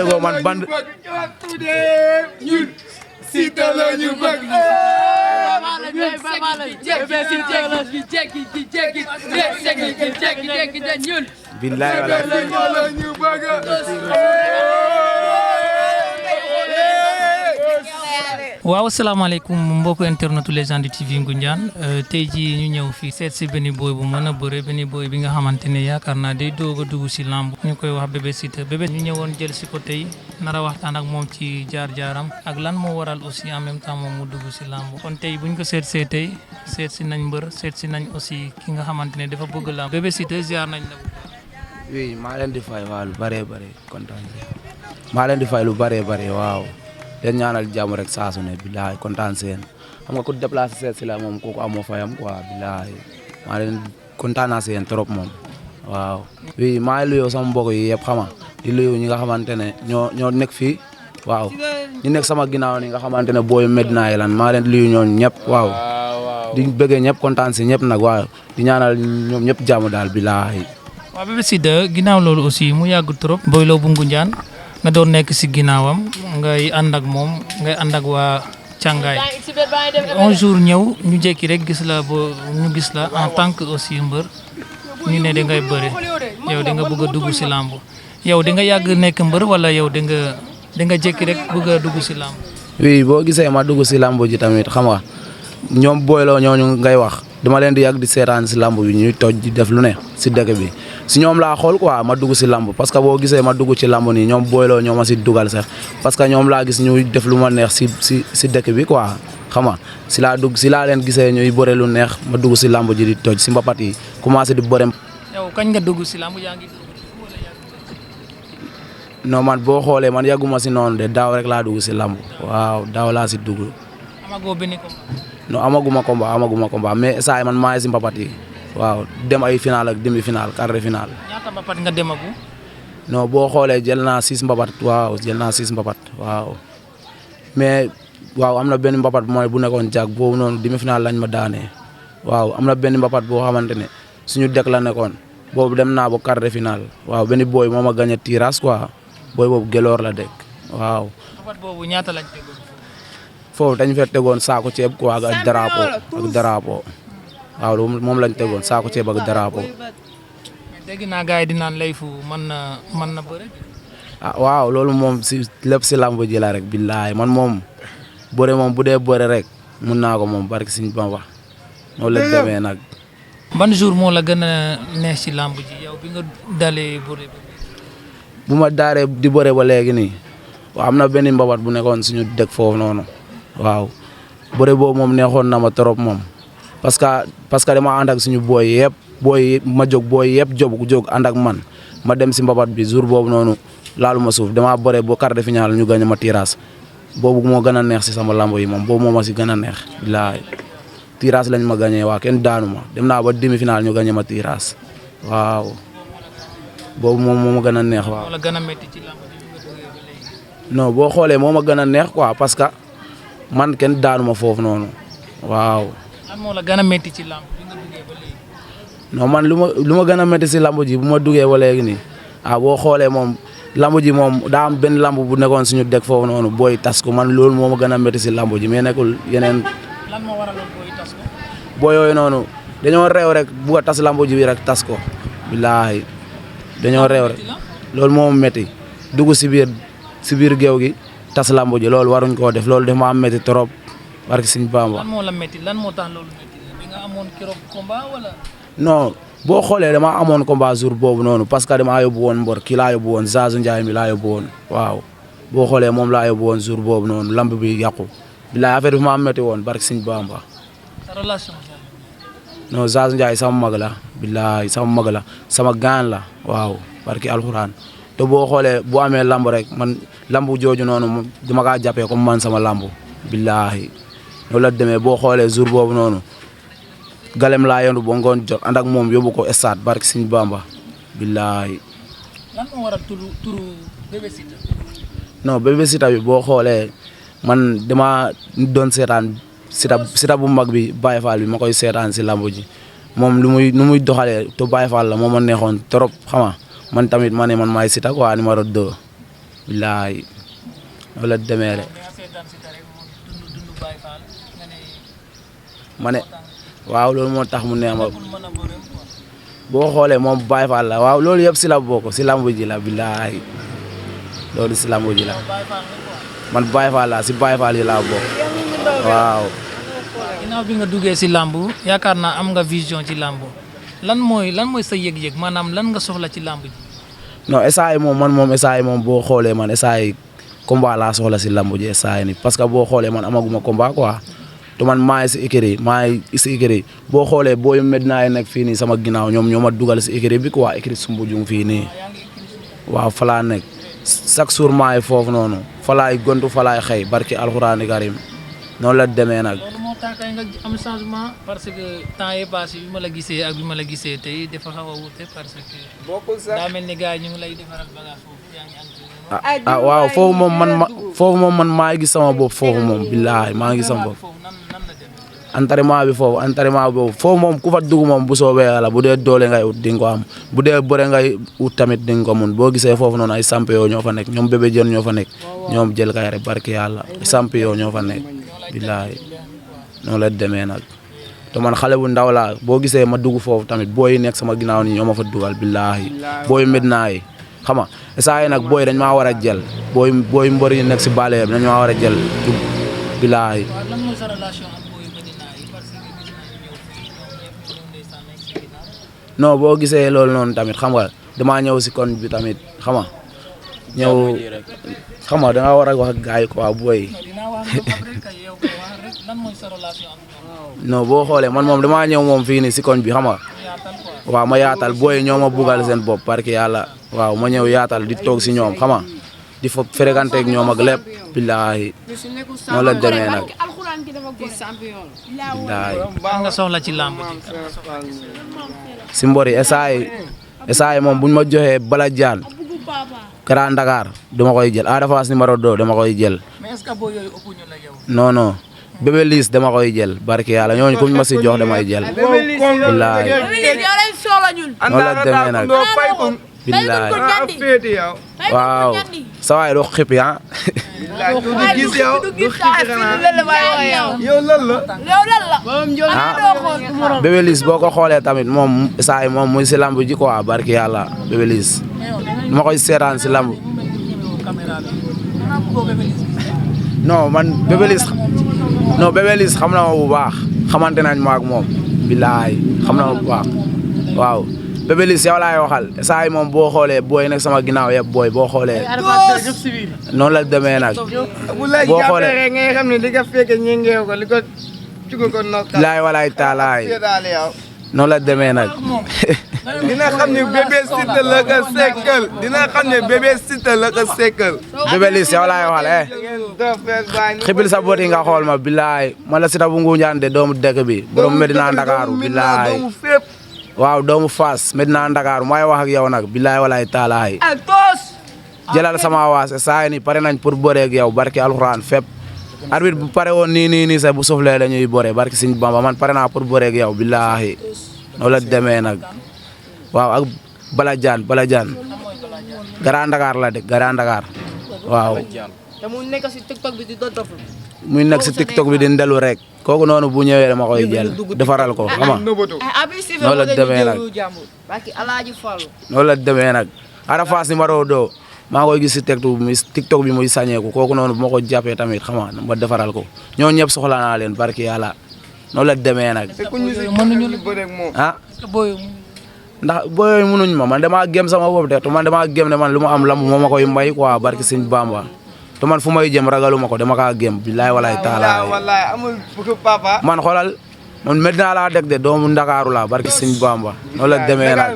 déggoo man band Siteu la ñu bëgg billaay wala ñu bëgg waaw asalaamaaleykum mbokku internetu Légende TV Ngoundiane tey jii ñu ñëw fii seet si benn boy bu mën a bëre benn boy bi nga xamante ne yaakaar naa day doog a dugg si lamb ñu koy wax Bébé Siteu bébé ñu ñëwoon jël si ko tey nar a waxtaan ak moom ci jaar-jaaram ak lan moo waral aussi en même temps moom mu dugg si lamb kon tey buñ ko seet see tey seet si nañ mbër seet si nañ aussi ki nga xamante ne dafa bëgg lamb Bébé Siteu ziar nañ la. oui maa leen di fay waa lu bëree bëri kontaan maa leen di fay lu bëree bëri waaw leen ñaanal jàmm rek saa su ne billaay kontaan seen xam nga ku déplacé seet si la moom kooku amoo fayam quoi billaay maa leen kontaan naa seen trop moom waaw. oui maa ngi luyoo sama mbokk yi yëpp xama di luyu ñi nga xamante ne ñoo nekk fii waaw ñu nekk sama ginnaaw ni nga xamante ne booy Medina yi lan maa leen di luyu ñoom ñëpp waaw di bëggee ñëpp kontaan si ñëpp nag waaw di ñaanal ñoom ñëpp jàmm daal billaay. waaw Bébé Siteu ginnaaw loolu aussi mu yàgg trop Boy Lo bu Ngoundiane nga doon nekk si ginnaawam ngay ànd ak moom ngay ànd ak waa Càngaay un jour ñëw ñu jékki rek gis la ñu gis la en tant que aussi mbër ñu ne da ngay bëre yow da nga bëgg a dugg si làmb yow da nga yàgg nekk mbër wala yow da nga jékki rek bëgg a dugg si làmb. oui boo gisee ma dugg si làmb ji tamit xam nga ñoom Boy Lo ñooñu ngay wax dama leen di yàgg di seetaan si làmb bi ñuy toj di def lu ne si dëkk bi. si ñoom laa xool quoi ma dugg si lamb parce que boo gisee ma dugg ci lamb nii ñoom Boy Lo ñoo ma si dugal sax parce que ñoom laa gis ñuy def lu ma neex si dëkk bi quoi xam nga si laa leen gisee ñuy bëre lu neex ma dugg si lamb ji di toj si mbapat yi commencé di bëre. yow kañ nga dugg si lamb yaa ngi non man boo xoolee man yàgguma si noonu de daaw rek laa dugg si lamb waaw daaw laa si dugg. amagoo benn combat. non amaguma combat mais saa man maa ngi si mbapat yi. waaw dem ay final ak demi final quart de final. ñaata mbapat nga demagu. non boo xoolee jël naa 6 mbapat waaw jël naa 6 mbapat waaw mais waaw am na benn mbapat mooy bu nekkoon jag boobu noonu demi final lañ ma daanee waaw am na benn mbapat boo xamante ne suñu dëkk la nekkoon boobu dem naa ba quart de final waaw benn booy moo ma gagné tirage quoi booy boobu Gelor la dëkk waaw. mbapat boobu ñaata lañ tegoon. foofu dañu fee tegoon saako ceeb quoi ak drapeau. waaw moom lañ tegoon saako ceeb ak drapeau. dégg naa gars yi di naan Layfu mën na bëre. ah waaw loolu moom si lépp si lamb ji la rek billaay man moom bëre moom bu dee bëre rek mun naa ko moom barki Sëñ Bamba noonu la demee nag. ban jour moo la gën a neex si lamb ji yow bi nga dalee bëre. bu ma daaree di bëre ba léegi nii waaw am na benn mbabat bu nekkoon suñu dëkk foofu noonu waaw bëre boobu moom neexoon na ma trop moom. parce que dama ànd ak suñu booy yëpp ma jóg booy yëpp jóg ànd ak man ma dem si mbabat bi jour boobu noonu laalu ma suuf dama bëre ba quart de finale ñu gagné ma tirage boobu moo gën a neex si sama lamb yi moom boobu moo ma si gën a neex bilaay tirage lañ ma gagné waa kenn daanu ma dem naa ba demi finale ñu gagné ma tirage waaw boobu moom moo ma gën a neex waaw. non boo xoolee moo ma gën a neex quoi parce que man kenn daanu ma foofu noonu waaw. lan moo la gën a métti ci lamb bi nga duggee ba léegi. non man lu ma gën a métti si lamb ji bu ma duggee ba léegi nii boo xoolee moom lamb ji moom daa am benn lamb bu nekkoon suñu dëkk foofu noonu booy tas ko man loolu moo ma gën a métti si lamb ji mais nekkul yeneen. lan moo waraloon booy tas ko. booy yooyu noonu dañoo réew rek bugg a tas lamb ji bi rek tas ko billaahi dañoo réew rek loolu moo ma métti dugg si biir géew gi tas lamb ji loolu waruñ koo def loolu dafa am métti trop. barke Sëñ Bamba. lan moo la métti lan moo tax loolu métti bi nga amoon keroog combat wala. non boo xoolee dama amoon combat jour boobu noonu parce que damaa yóbbu woon mbor kii laa yóbbu woon Zazu Ndiaye mi laa yóbbu woon waaw boo xoolee moom laa yóbbu woon jour boobu noonu lamb bi yàqu bilaay affaire bi ma métti woon barke Sëñ Bamba. sa relation. non Zazu Ndiaye sama mag la bilaay sama mag la sama gaan la waaw barke alxuraan te boo xoolee bu amee lamb rek man lamb jooju noonu dama kaa jàppee comme man sama lamb bilaay. loolu la demee boo xoolee jour boobu noonu galem laa yendu ba ngoon jot ànd ak moom yóbbu ko stade barke Sëñ Bamba billaay. lan moo waral turu Bébé Siteu. non Bébé Siteu bi boo xoolee man dama doon seetaan Siteu bu mag bi Baye Fall bi ma koy seetaan si lamb ji moom nu muy doxalee te Baye Fall la moo ma neexoon trop xama man tamit ma ne man maay Siteu quoi numéro 2 billaay noonu la demee de ma ne waaw loolu moo tax mu neex ma boo xoolee moom Baye Fall la waaw loolu yëpp si la bokk si lamb ji la billaay loolu si lamb ji la man Baye Fall la si Baye Fall yi laa bokk waaw. ginnaaw bi nga duggee si lamb yaakaar naa am nga vision ci lamb lan mooy sa yëg-yëg maanaam lan nga soxla ci lamb ji. non essai moom man moom essai moom boo xoolee man essai combat laa soxla si lamb ji essai ni parce que boo xoolee man amaguma combat quoi te man maa ngi si écurie boo xoolee booy Medina yi nekk fii nii sama ginnaaw ñoom ñoo ma dugal si écurie bi quoi écurie Sumbujung fii nii waaw fa laa nekk chaque jour maa ngi foofu noonu fa laay gontu fa laay xëy barki alxuraani karim noonu la demee nag. loolu moo tax nga am changement parce que temps yii passé bi ma la gisee ak bi ma la gisee tey dafa xaw a wute parce que. bokkul sax daa mel ni gars yi ñu ngi lay defaral bagage foofu yaa ngi waaw foofu moom man maa ngi gis sama bopp foofu moom billaahi maa ngi gis sama bopp. entraînement bi foofu moom ku fa dugg moom bu soobee yàlla bu dee doole ngay ut di nga ko am bu dee bëre ngay ut tamit di nga ko mun boo gisee foofu noonu ay champion ñoo fa nekk ñoom bébé jën ñoo fa nekk ñoom jël kay rek barki yàlla ay champion ñoo fa nekk billaahi noonu la demee nag te man xale bu ndaw laa boo gisee ma dugg foofu tamit booy nekk sama ginnaaw ni ñoo ma fa dugal billaahi booy Medina yi xam nga saa yi nag booy dañ maa war a jël booy mbër yi nekk si bale dañ maa war a jël billaahi. non boo gisee loolu noonu tamit xam nga damaa ñëw si kon bi tamit xam nga ñëw xam nga da nga war a wax ak gars yi quoi booy non boo xoolee man moom damaa ñëw moom fii nii si koñ bi xam nga waaw ma yaatal booy ñoo ma buggal seen bopp parce que yàlla waaw ma ñëw yaatal di toog si ñoom xam nga di fa fréquenté ak ñoom ak lépp billaahi noonu la demee nag billaahi nga soxla ci làmb si mbor yi esaay moom buñ ma joxee bala jaan Grand Dakar dama koy jël Ada Fass numéro 2 dama koy jël non non Bébé Liss dama koy jël barke yàlla ñooñu ku ñu ma si jox damay jël billaahi noonu la demee nag billaahi waaw sa waay doo xippi ah Bébé Liss boo ko xoolee tamit moom saa yi moom muy si lamb ji quoi barke yàlla Bébé Liss ma koy seetaan si lamb non man Bébé Liss xam na ma bu baax xamante nañ ma ak moom billaay xam na ma bu baax waaw Bébé Liss yow laay waxal saa yi moom boo xoolee booy nekk sama ginnaaw yëpp booy boo xoolee noonu la demee nag boo xoolee ngay xam ne li nga fekke ñi ngeew ko li ko jugu ko nokka laay walaay taalaay noonu la demee nag dina xam ne Bébé Siteu la ko sekkal dina xam ne Bébé Siteu la ko sekkal Bébé Liss yow laay waxal xibil sa boti nga xool ma billaay man la Siteu bu Ngunjaan de doomu dëkk bi borom Medina Ndakaaru billaay waaw doomu Fass Medina Ndakaaru may wax ak yow nag billaay walaay taalaay jëlal sama waase saa ni pare nañ pour bëre ak yow barki alxuraan fépp arbitre bu pare woon nii sax bu soflee la ñuy bëre barki Sëñ Bamba man pare naa pour bëre ak yow billaahi noonu la demee nag waaw ak Bala Jaan Grand Dakar la de Grand Dakar waaw te mu nekk si TikTok bi di dodof muy nekk si TikTok bi di ndelu rek kooku noonu bu ñëwee dama koy jël defaral ko xam nga noonu la demee nag noonu la demee nag Ada Fass numéro 2 maa koy gis si TikTok bi muy sañeeku kooku noonu bu ma ko jàppee tamit xam nga ma defaral ko ñoo ñëpp soxla naa leen barki yàlla noonu la demee nag ah ndax booy mënuñ ma man damaa gëm sama bopp de te man damaa gëm ne man lu ma am lamb moo ma koy mbay quoi barki Sëñ Bamba te man fu may jëm ragaluma ko dama kaa gëm billaay walaay taala man xoolal man Medina laa dëkk de doomu Ndakaaru laa barki Sëñ Bamba noonu la demee nag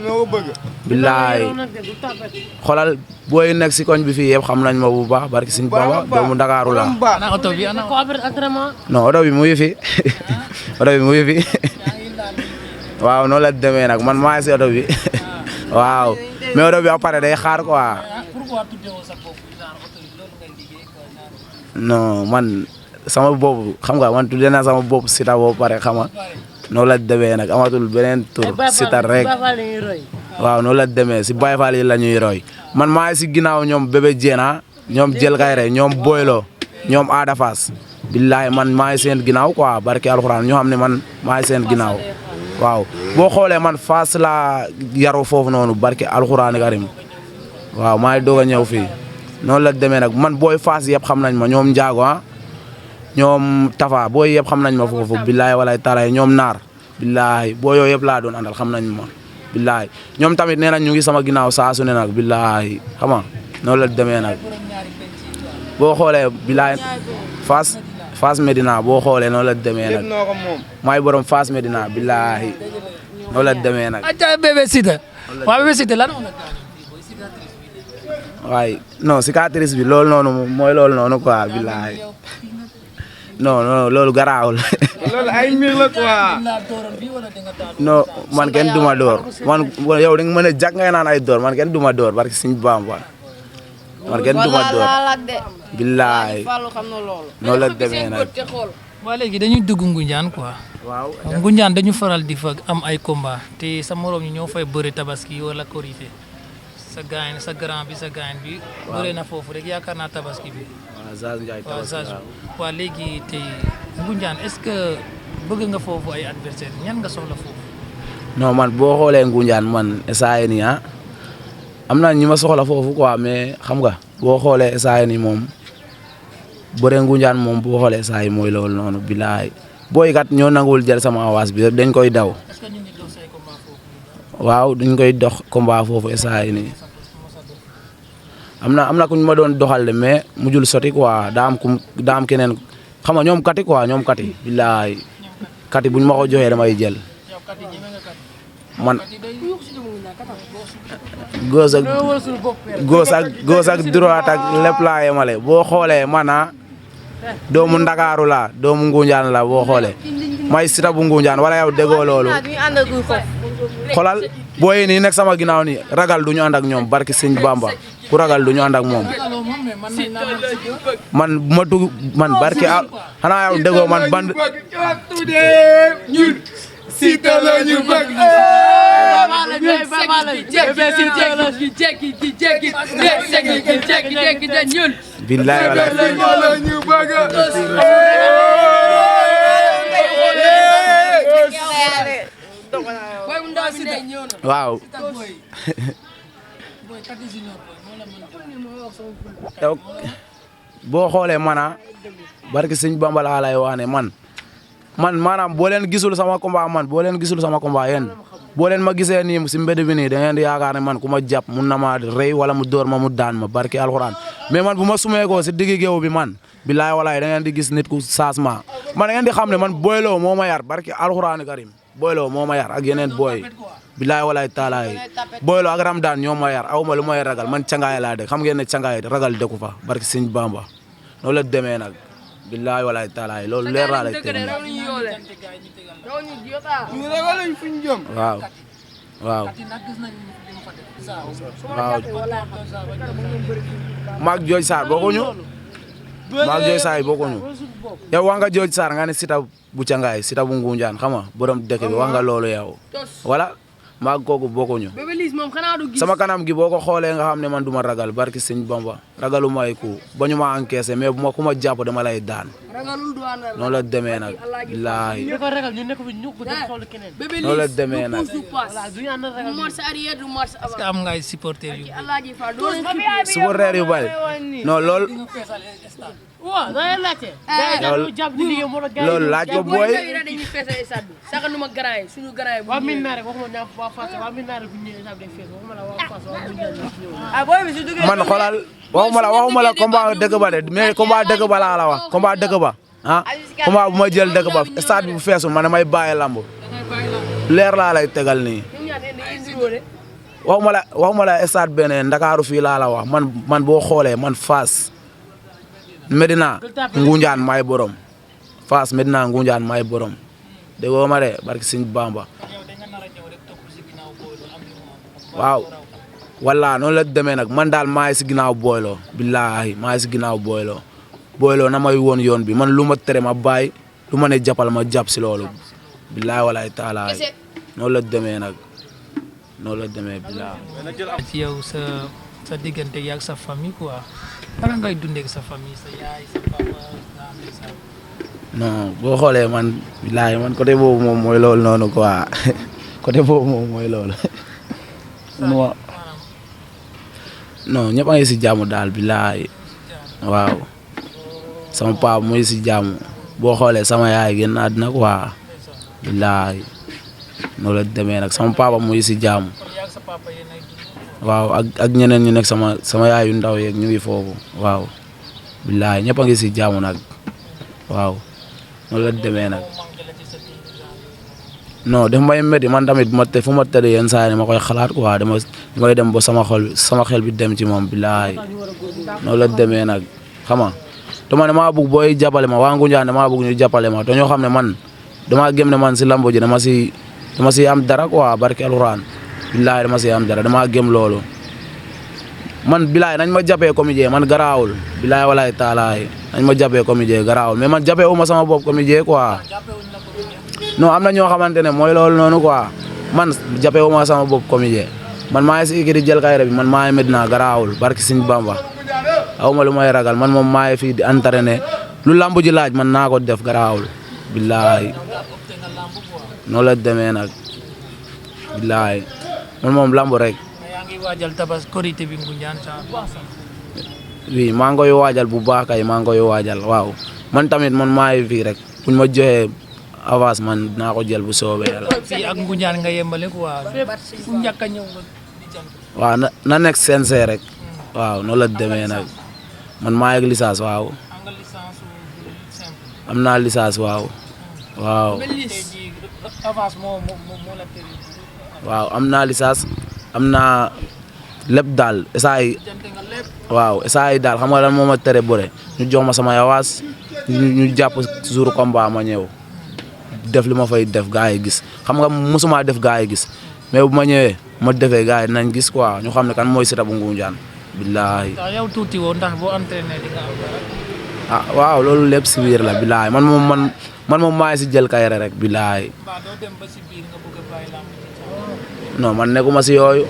billaay xoolal booy nekk si koñ bi fii yëpp xam nañ ma bu baax barki Sëñ Bamba doomu Ndakaaru laa non oto bi mu ngi fi oto bi mu ngi fi waaw noonu la demee nag man maa si oto bi waaw mais oto bi après day xaar quoi non man sama bopp xam nga man tuddee naa sama bopp Siteu boobu pare xam nga noonu la demee nag amatul beneen tur Siteu rek waaw noonu la demee si Baye Fall yi la ñuy roy man maa si ginnaaw ñoom Bébé Diène ñoom Jël Kayre ñoom Boylo ñoom Ada Fass billaay man maa ngi seen ginnaaw quoi barke alxuraan ñoo xam ne man maa ngi seen ginnaaw waaw boo xoolee man Fass laa yaroo foofu noonu barke alxuraan karim waaw maa ngi doog a ñëw fii noonu la demee nag man booy Fass yëpp xam nañ ma ñoom Njaago ñoom Tafa booy yëpp xam nañ ma foofu billaay walaay taalaay ñoom Naar billaay boo yooyu yëpp laa doon àndal xam nañ ma billaay ñoom tamit nee nañ ñu ngi sama ginnaaw saa su ne nag billaay xam nga noonu la demee nag boo xoolee billaay Fass Medina boo xoolee noonu la demee nag maay borom Fass Medina billaay noonu la demee nag. acca Bébé Siteu waaw Bébé Siteu lan waaye non cicatrice bi loolu noonu mooy loolu noonu quoi billaay non loolu garaawul. loolu ay mbir la quoi. non man kenn duma door man yow da nga mën a jàkk ngay naan ay door man kenn duma door barke Sëñ Bamba man kenn duma door billaay noonu la demee nag. waa léegi dañuy dugg Ngoundiane quoi. waaw Ngoundiane dañu faral di fa am ay combat te sa morom ñi ñoo fay bëri tabaski wala korité sa gaañ sa grand bi sa gaañ bi. bëri na foofu rek yaakaar naa tabaski bi. waaw Zaz Ndiaye tabaski waa léegi tey Ngoundiane est-ce que bëgg nga foofu ay adversaire ñan nga soxla foofu. non man boo xoolee Ngoundiane man essayé nii am na ñi ma soxla foofu quoi mais xam nga boo xoolee essayé nii moom bëre Ngoundiane moom boo xoolee essayé mooy loolu noonu bilaay booy kat ñoo nanguwul jël sama avance bi dañ koy daw. est-ce que ñu ngi dox say combat foofu. waaw dañ koy dox combat foofu essayé nii am na ku ñu ma doon doxal de mais mujjul soti quoi daa am keneen xam nga ñoom kati quoi ñoom kati bilaay kati buñ ma ko joxee damay jël man gauche ak droite ak lépp laa yemale boo xoolee man doomu Ndakaaru la doomu Ngoundiane la boo xoolee may Siteu bu Ngoundiane wala yow déggoo loolu xoolal booy nii nekk sama ginnaaw nii ragal du ñu ànd ak ñoom barki Sëñ Bamba ku ragal du ñu ànd ak moom man barki xanaa yow déggoo man band Siteu la ñu bëgg. billaay wala la ñu bëgg. waaw yow boo xoolee barki Sëñ Bamba laa lay wax ne man maanaam boo leen gisul sama combat yéen boo leen ma gisee nii si mbedd bi nii da ngeen di yaakaar ne man ku ma jàpp mun na ma rey wala mu door ma mu daan ma barki alxuraan mais man bu ma sumeekoo si diggi géew bi man billaay walaay da ngeen di gis nit ku changement man da ngeen di xam ne man Boylo moo ma yar barki alxuraan karim Boylo moo ma yar ak yeneen booy billaay walaay taalaay Boylo ak Ramdaan ñoo ma yar aw ma lu may ragal man cangaay laa dëkk xam ngeen ne cangaay ragal dëkku fa barki Sëñ Bamba noonu la demee nag billaay walaay taalaay loolu leer laa lay teg waaw maag Jooj Sarr bokkuñu yow wax nga Jooj Sarr nga ne Siteu bu cangaay Siteu bu Ngoundiane xam nga borom dëkk bi wax nga loolu yow wala maag kooku bokkuñu sama kanam gi boo ko xoolee nga xam ne man du ma ragal barki Sëñ Bamba ragalu may ku ba ñu ma encaissé mais bu ma ku ma jàpp dama lay daan noonu la demee nag billaahi noonu la demee nag est-ce que am nga ay supporters yu supporters yu bari non loolu loolu laaj ko booy man xoolal waxuma la combat dëgg ba de mais combat dëgg ba laa la wax combat dëgg ba combat bu ma jël dëgg ba stade bi bu feesul man damay bàyyi lamb leer laa lay tegal nii waxuma la stade beneen Ndakaaru fii laa la wax man boo xoolee man Fass Medina Ngoundiane maay borom Fass Medina Ngoundiane maay borom déggoo ma de barki Sëñ Bamba waaw walla noonu la demee nag man daal maa ngi si ginnaaw Boylo billaahi maa ngi si ginnaaw Boylo na may woon yoon bi man lu ma tere ma bàyyi lu ma ne jàppal ma jàpp si loolu billaahi walaay taalaay noonu la demee nag noonu la demee billaahi ci yow sa sa diggante ak sa famille quoi naka ngay dundee ak sa famille sa yaay sa papa sa non boo xoolee man bilaay man côté boobu moom mooy loolu noonu quoi côté boobu moom mooy loolu. non ñëpp a ngi si jàmm daal bilaay waaw sama papa muy si jàmm boo xoolee sama yaay génn àddina quoi bilaay noonu la demee nag sama papa muy si jàmm waaw ak ñeneen ñu nekk sama yaay yu ndaw yeeg ñu ngi foofu waaw bilaay ñëpp a ngi si jàmm nag waaw noonu la demee nag non daf may métti man tamit fu ma tëddee yenn saa yi ma koy xalaat quoi damay dem ba sama xel bi dem ci moom bilaay noonu la demee nag xam nga te man damaa bëgg booy jàppale ma waa Ngoundiane damaa bëgg ñu jàppale ma te ñoo xam ne man damaa gëm ne man si lambo ji dama si am dara quoi barke alxuraan bilaay dama si am dara damaa gëm loolu man bilaay nañ ma jàppee comédien man garaawul bilaay walaay taalaay nañ ma jàppee comédien garaawul mais man jàppee wu ma sama bopp comédien quoi non am na ñoo xamante ne mooy loolu noonu quoi man jàppee wu ma sama bopp comédien man maa ngi si ikiri jël kayre bi man maa ngi Medina garaawul barke Sëñ Bamba aw ma lu may ragal man moom maa ngi fii di entraîné lu lamb ji laaj man naa ko def garaawul bilaay noonu la demee nag bilaay man moom lamb rek. yaa ngi waajal Tabaski Korité bi Ngoundiane oui maa ngi koy waajal bu baax kay maa ngi koy waajal waaw man tamit man maa ngi fii rek buñ ma joxee avance man naa ko jël bu soobee yàlla. fii ak Ngoundiane nga yembale quoi fu njëkk a ñëw nga di jàng. waaw na nekk CNG rek waaw noonu la demee nag man maa ngi licence waaw. am naa licence waaw. waaw. waaw am naa licence am naa lépp daal waaw saa yi daal xam nga lan moo ma tere bëre ñu jox ma sama yawaas ñu jàpp jour combat ma ñëw def li ma fay def gaa yi gis xam nga mosuma def gaa yi gis mais bu ma ñëwee ma defee gaa yi nañ gis quoi ñu xam ne kan mooy Siteu bu Ngoundiane billaahi. yow tuuti woo ndax boo entraîné di nga am dara. ah waaw loolu lépp si biir la billaahi man moom maa ngi si jël kayre rek billaahi. doo dem ba si biir nga bëgg a bàyyi lamb. non man nekkuma si yooyu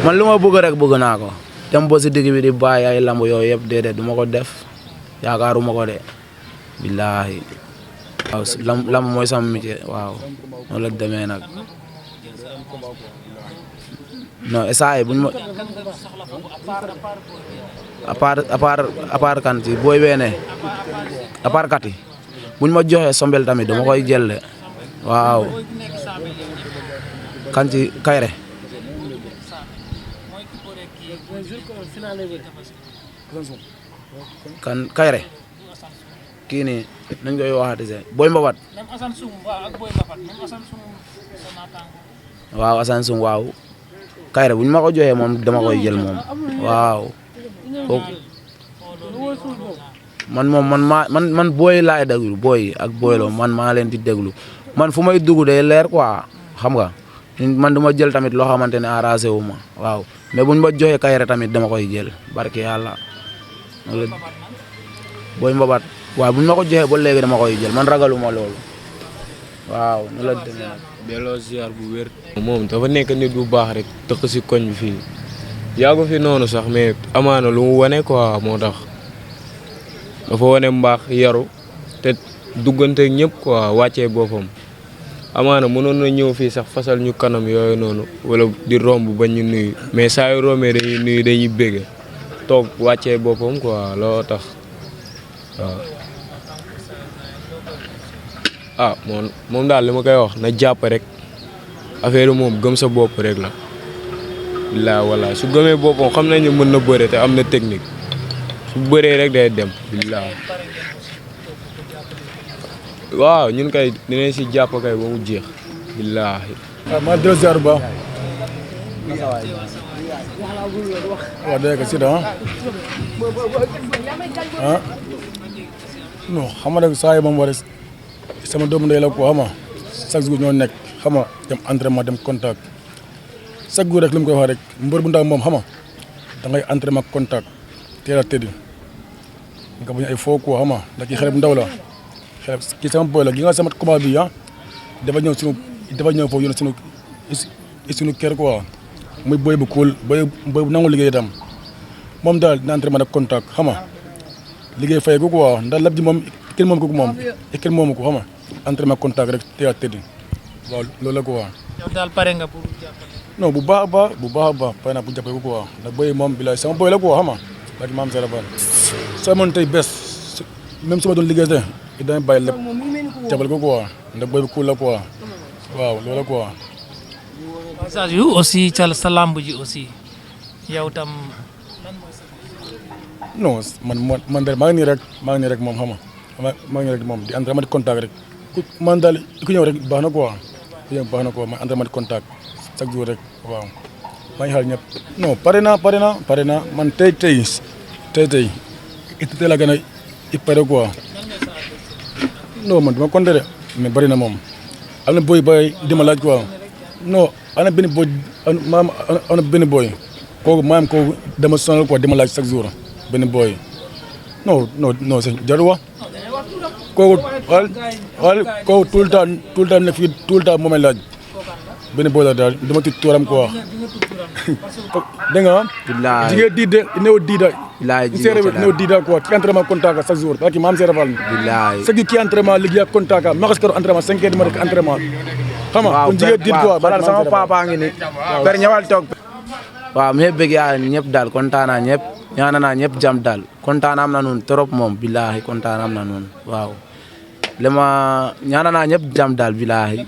man lu ma bëgg rek bëgg naa ko dem ba si digg bi di bàyyi ay lamb yooyu yëpp déedéet du ma ko def yaakaaruma ko de billaahi. waaw lamb mooy sama métier waaw noonu la demee nag non essai buñ ma à part kan ci booy weene à part kat yi buñ ma joxee sombel tamit dama koy jël de waaw kan ci kayre kan kayre kii nii nañ koy waxati se booy mbabat waaw Assane Soum waaw kayre bu ñu ma ko joxee moom dama koy jël moom waaw man booy laay déglu booy ak booyloo man maa leen di déglu man fu may dugg day leer quoi xam nga man du ma jël tamit loo xamante ne arrangé wu ma waaw mais bu ñu ma joxee kayre tamit dama koy jël barke yàlla booy mbabat waaw bu ñu ma ko joxee ba léegi dama koy jël man ragaluma loolu waaw nu la demee nag. delloo ziar bu wér. moom dafa nekk nit bu baax rek dëkk si koñ bi fii yàggu fi noonu sax mais amaana lu mu wane quoi moo tax dafa wane mbaax yaru te duggante ñëpp quoi wàccee boppam amaana mënoon na ñëw fii sax fasal ñu kanam yooyu noonu wala di romb ba ñu nuyu mais saa yu rombee dañuy nuyu dañuy bégge toog wàccee boppam quoi loo tax waaw. ah moom daal li ma koy wax na jàpp rek affaire moom gëm sa bopp rek la billaahi wallaahi su gëmee boppam xam nañ ne mën na bëre te am na technique su bëree rek day dem billaahi waaw ñun kay dinañ si jàpp kay ba mu jeex billaahi. waaw maa delloo ziar bu baax waaw dégg nga Siteu non xam nga nag saa yi moom war sama doomu ndey la ko xam nga chaque jour ñoo nekk xam nga dem entraînement dem contact chaque jour rek li mu koy wax rek mbër bu ndaw moom xam nga da ngay entraînement contact teel a tëddi nga bañ ay foo quoi xam nga ndax kii xale bu ndaw la xale kii sama boy la gi nga sama combat bi dafa ñëw foofu yónni suñu kër quoi muy boy bu cool boy bu nangu liggéey itam moom daal dina entraînement de contact xam nga liggéey fay ko quoi ndax lab ji moom kenn moom ko moom kenn moomu ko xam nga entraînement contact rek tey tëdd waaw loolu la quoi. yow daal pare nga pour jàppale. non bu baax a baax pare naa bu jàppale ko quoi ndax boy moom bilaay sama boy la quoi xam nga barki maam Sera Fall soo moon tey bés même su ma doon liggéey sax dinañ bàyyi lépp jàppale ko quoi ndax boy bi cool la quoi waaw loolu la quoi. message yu aussi ca sa lamb ji aussi yow tam. non man de maa ngi nii rek moom xam nga maa ngi nii rek moom di entraînement de contact rek man daal ku ñëw rek baax na quoi ku ñëw baax na quoi man entraînement de contact chaque jour rek waaw maa ngi xaar ñëpp. non pare naa man tey it la gën a pare quoi non man dama compter de mais bari na moom am na boy bay di ma laaj quoi non ana benn boy ana benn boy kooku maanaam kooku dama sonal quoi di ma laaj chaque jour. benn booy non c'est jarul wax kooku kooku tout le temps nekk fii tout le temps moomay laaj benn booy la daal dama tudd tuuram quoi dégg nga bilaay jigéen diide néew diida bilaay néew diida quoi ki entraînement contact chaque jour parce que maam Sera Fall bilaay chaque ki entraînement liggéey ak contact maxas karo entraînement 5 heures du matin entraînement xam nga kon jigéen diid quoi balal sama papa ngi ni per ñëwal toog waaw mais bëgg yaa ñëpp daal kontaan naa ñëpp ñaanal naa ñëpp jàmm daal kontaan am na noonu trop moom billahi kontaan am na noonu waaw ñaanal naa ñëpp jàmm daal billahi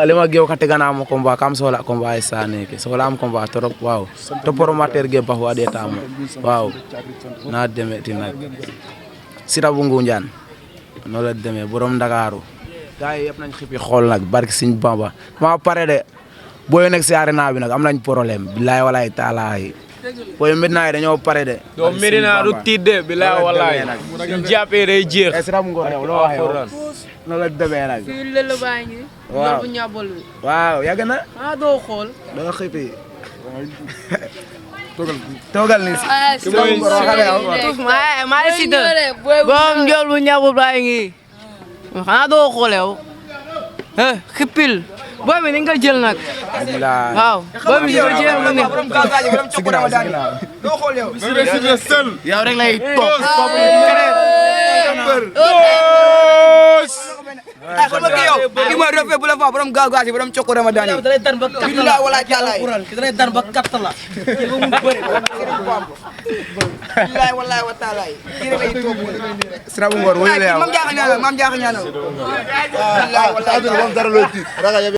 lema geew ka tegana mo combat kam sohla combat e sane ke sohla am combat trop waaw to promoteur ge bax wade tamo waaw na deme ti nak Sira bu Ngunjaan no la deme borom Ndakaaru gaay yëpp nañ xipi xool nag barki Sëñ Bamba ma pare de booy nekk si arena bi nag am nañ problème billahi walaay taalaay booy Medina yi dañoo pare de. doo Medina du tiit de billahi walaay suñ jàppee day jeex. Sira bu Ngor yow loo wax yow noonu la demee nag. fii lële baa ngi. waaw bu ñàbbal bi. waaw yàgg na. doo xool. doo xipi. toogal ni si. maa ngi si dër. boom njool bu ñàbbal baa ngi. xanaa doo xool yow. xippil. booy bi ni nga jël nag. waaw booy bi ni nga jël mu ne. doo xool yow. yow rek lay toog. xam nga yow kii mooy refet bu la fa borom gaaw gaasi borom cokko Ramadan yi. dalay dan ba katt billahi wala taalaay. dalay dan ba katt la. billahi wallahi wa taalaay. kii rek ay toog. Sira bu Ngor wóyul yow. maam jaaxa ñaanal. billahi wallahi